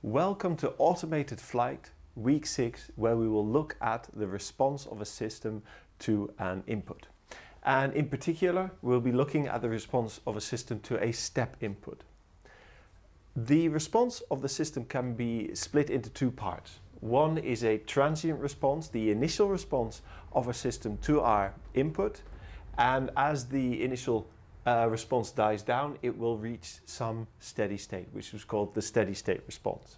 Welcome to Automated Flight, week 6, where we will look at the response of a system to an input. And in particular, we'll be looking at the response of a system to a step input. The response of the system can be split into two parts. One is a transient response, the initial response of a system to our input. And as the initial response dies down, it will reach some steady state, which is called the steady state response.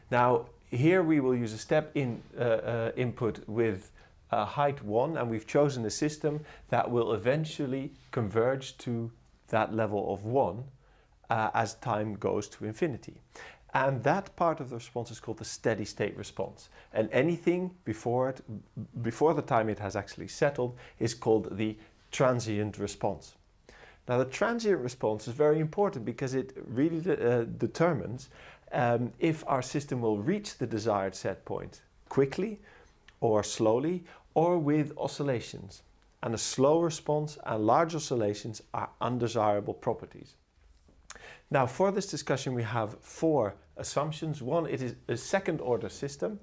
Now, here we will use a step input with height 1, and we've chosen a system that will eventually converge to that level of 1 as time goes to infinity. And that part of the response is called the steady state response. And anything before the time it has actually settled is called the transient response. Now, the transient response is very important because it really determines if our system will reach the desired set point quickly or slowly or with oscillations. And a slow response and large oscillations are undesirable properties. Now, for this discussion we have 4 assumptions. One, it is a second order system.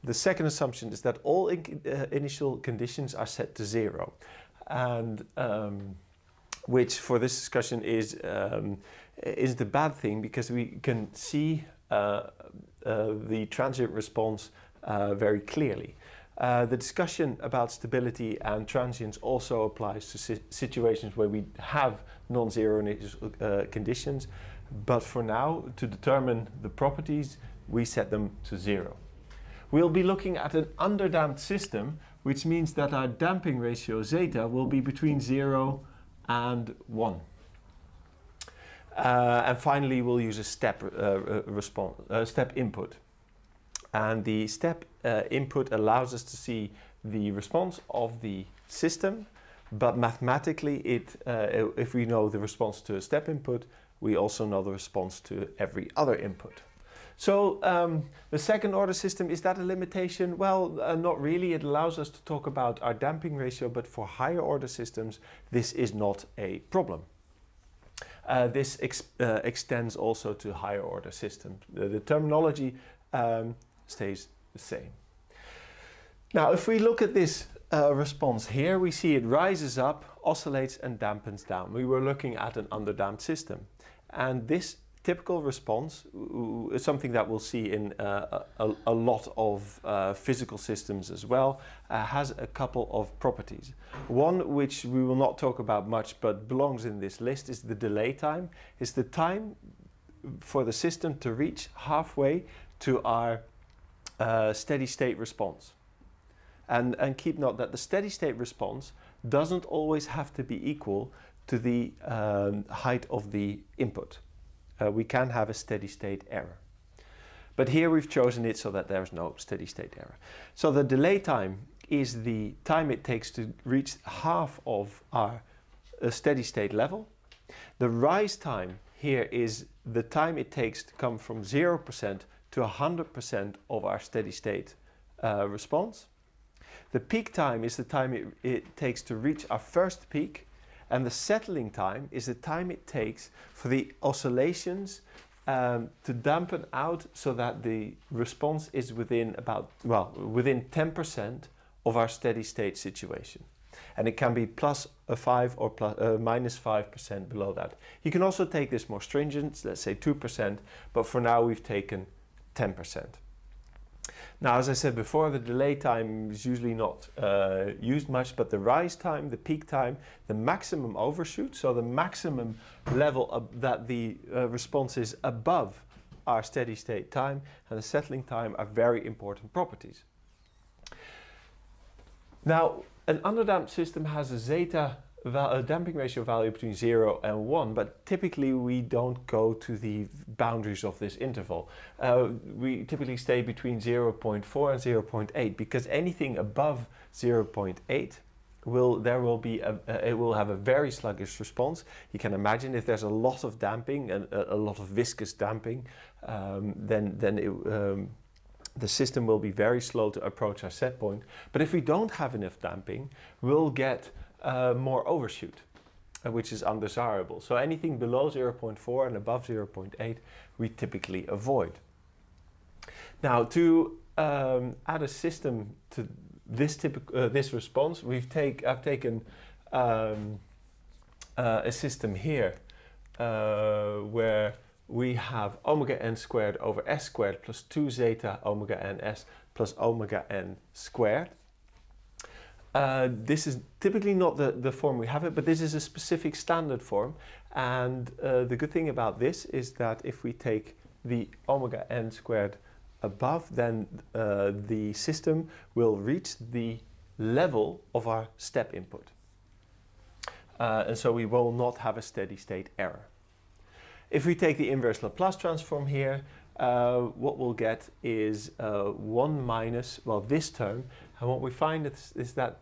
The second assumption is that all initial conditions are set to 0. And which for this discussion is the bad thing, because we can see the transient response very clearly. The discussion about stability and transience also applies to situations where we have non-zero initial conditions, but for now, to determine the properties, we set them to 0. We'll be looking at an underdamped system, which means that our damping ratio zeta will be between 0 and 1. And finally, we'll use a step step input. And the step input allows us to see the response of the system, but mathematically, if we know the response to a step input, we also know the response to every other input. So the second order system, is that a limitation? Well, not really. It allows us to talk about our damping ratio, but for higher order systems, this is not a problem. This extends also to higher order systems. The terminology stays the same. Now, if we look at this response here, we see it rises up, oscillates and dampens down. We were looking at an underdamped system. And this typical response is something that we'll see in a lot of physical systems as well, has a couple of properties. One which we will not talk about much but belongs in this list is the delay time. It's the time for the system to reach halfway to our steady state response. And keep note that the steady state response doesn't always have to be equal to the height of the input. We can have a steady state error. But here we've chosen it so that there's no steady state error. So the delay time is the time it takes to reach half of our steady state level. The rise time here is the time it takes to come from 0% to 100% of our steady state response. The peak time is the time it takes to reach our first peak. And the settling time is the time it takes for the oscillations to dampen out so that the response is within within 10% of our steady state situation. And it can be plus 5 or minus 5% below that. You can also take this more stringent, let's say 2%, but for now we've taken 10%. Now, as I said before, the delay time is usually not used much, but the rise time, the peak time, the maximum overshoot, so the maximum level that the response is above our steady state time, and the settling time are very important properties. Now, an underdamped system has a zeta damping ratio value between 0 and 1, but typically we don't go to the boundaries of this interval. We typically stay between 0.4 and 0.8, because anything above 0.8 it will have a very sluggish response. You can imagine if there's a lot of damping and a lot of viscous damping, the system will be very slow to approach our set point. But if we don't have enough damping, we'll get more overshoot. which is undesirable. So anything below 0.4 and above 0.8 we typically avoid. Now to add a system to this response, I've taken a system here where we have omega n squared over s squared plus 2 zeta omega n s plus omega n squared. This is typically not the form we have it, but this is a specific standard form. And the good thing about this is that if we take the omega n squared above, then the system will reach the level of our step input. And so we will not have a steady state error. If we take the inverse Laplace transform here, what we'll get is 1 minus, well, this term. And what we find is that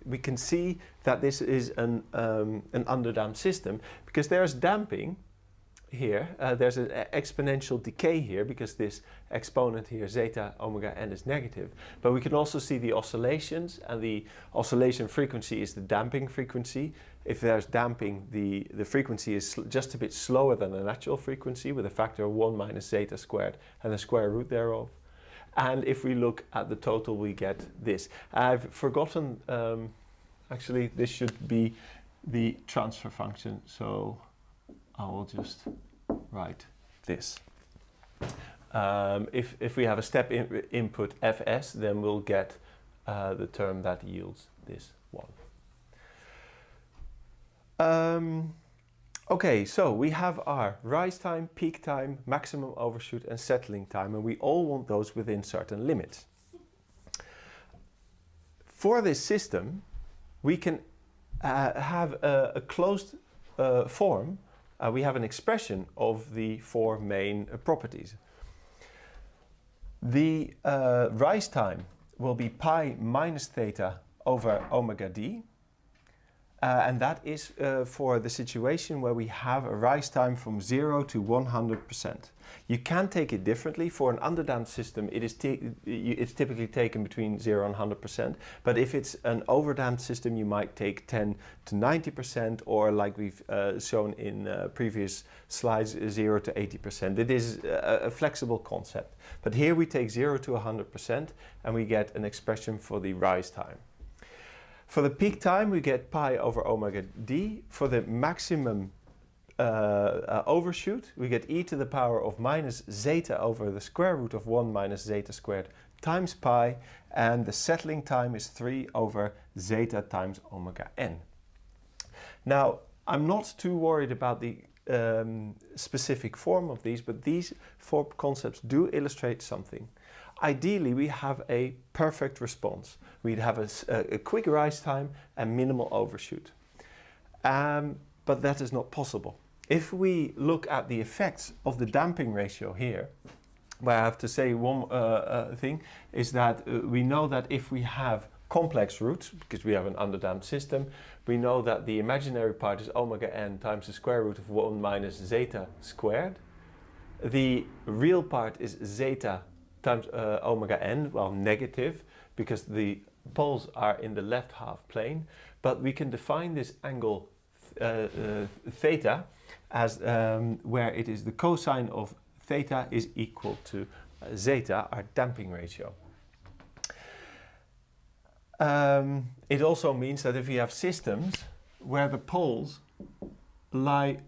we can see that this is an underdamped system, because there's damping here. There's an exponential decay here because this exponent here, zeta omega n, is negative. But we can also see the oscillations, and the oscillation frequency is the damping frequency. If there's damping, the frequency is just a bit slower than the natural frequency, with a factor of 1 minus zeta squared and the square root thereof. And if we look at the total, we get this. I've forgotten, actually this should be the transfer function, so I will just write this. If we have a step input fs, then we'll get the term that yields this one. Okay, so we have our rise time, peak time, maximum overshoot and settling time, and we all want those within certain limits. For this system, we can have a closed form. We have an expression of the four main properties. The rise time will be pi minus theta over omega d. And that is for the situation where we have a rise time from 0 to 100%. You can take it differently. For an underdamped system, it's typically taken between 0 and 100%. But if it's an overdamped system, you might take 10 to 90%, or like we've shown in previous slides, 0 to 80%. It is a flexible concept. But here we take 0 to 100% and we get an expression for the rise time. For the peak time, we get pi over omega d. For the maximum overshoot, we get e to the power of minus zeta over the square root of 1 minus zeta squared times pi. And the settling time is 3 over zeta times omega n. Now, I'm not too worried about the specific form of these, but these four concepts do illustrate something. Ideally, we have a perfect response. We'd have a quick rise time and minimal overshoot. But that is not possible. If we look at the effects of the damping ratio here, where I have to say one thing, is that we know that if we have complex roots, because we have an underdamped system, we know that the imaginary part is omega n times the square root of 1 minus zeta squared. The real part is zeta times omega n, well, negative, because the poles are in the left half plane. But we can define this angle theta as where it is the cosine of theta is equal to zeta, our damping ratio. It also means that if you have systems where the poles lie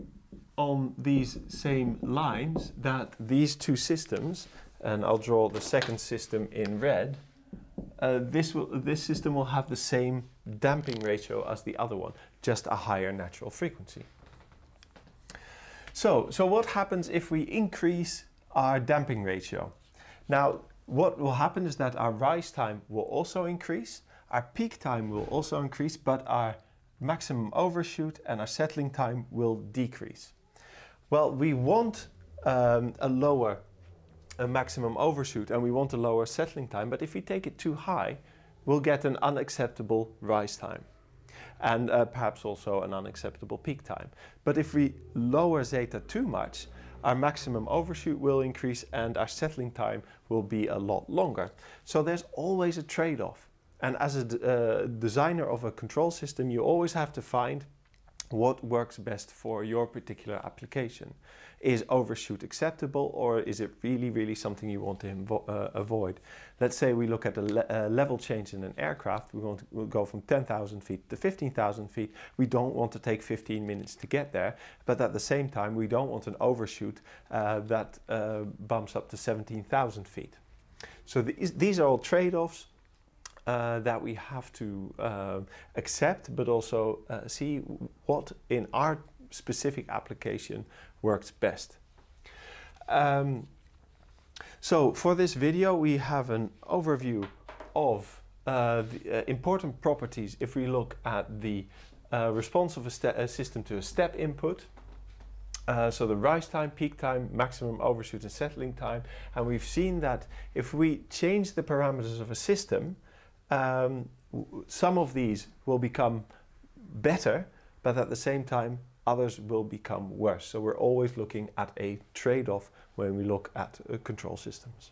on these same lines, that these two systems, and I'll draw the second system in red, this system will have the same damping ratio as the other one, just a higher natural frequency. So what happens if we increase our damping ratio? Now, what will happen is that our rise time will also increase, our peak time will also increase, but our maximum overshoot and our settling time will decrease. Well, we want a maximum overshoot and we want a lower settling time, but if we take it too high, we'll get an unacceptable rise time and perhaps also an unacceptable peak time. But if we lower zeta too much, our maximum overshoot will increase and our settling time will be a lot longer. So there's always a trade-off. And as a designer of a control system, you always have to find what works best for your particular application. Is overshoot acceptable, or is it really something you want to avoid? Let's say we look at a level change in an aircraft. We'll go from 10,000 feet to 15,000 feet. We don't want to take 15 minutes to get there, but at the same time we don't want an overshoot that bumps up to 17,000 feet. So these are all trade-offs that we have to accept, but also see what in our specific application works best. So for this video we have an overview of the important properties if we look at the response of a system to a step input. So the rise time, peak time, maximum overshoot and settling time. And we've seen that if we change the parameters of a system, some of these will become better, but at the same time others will become worse. So we're always looking at a trade-off when we look at control systems.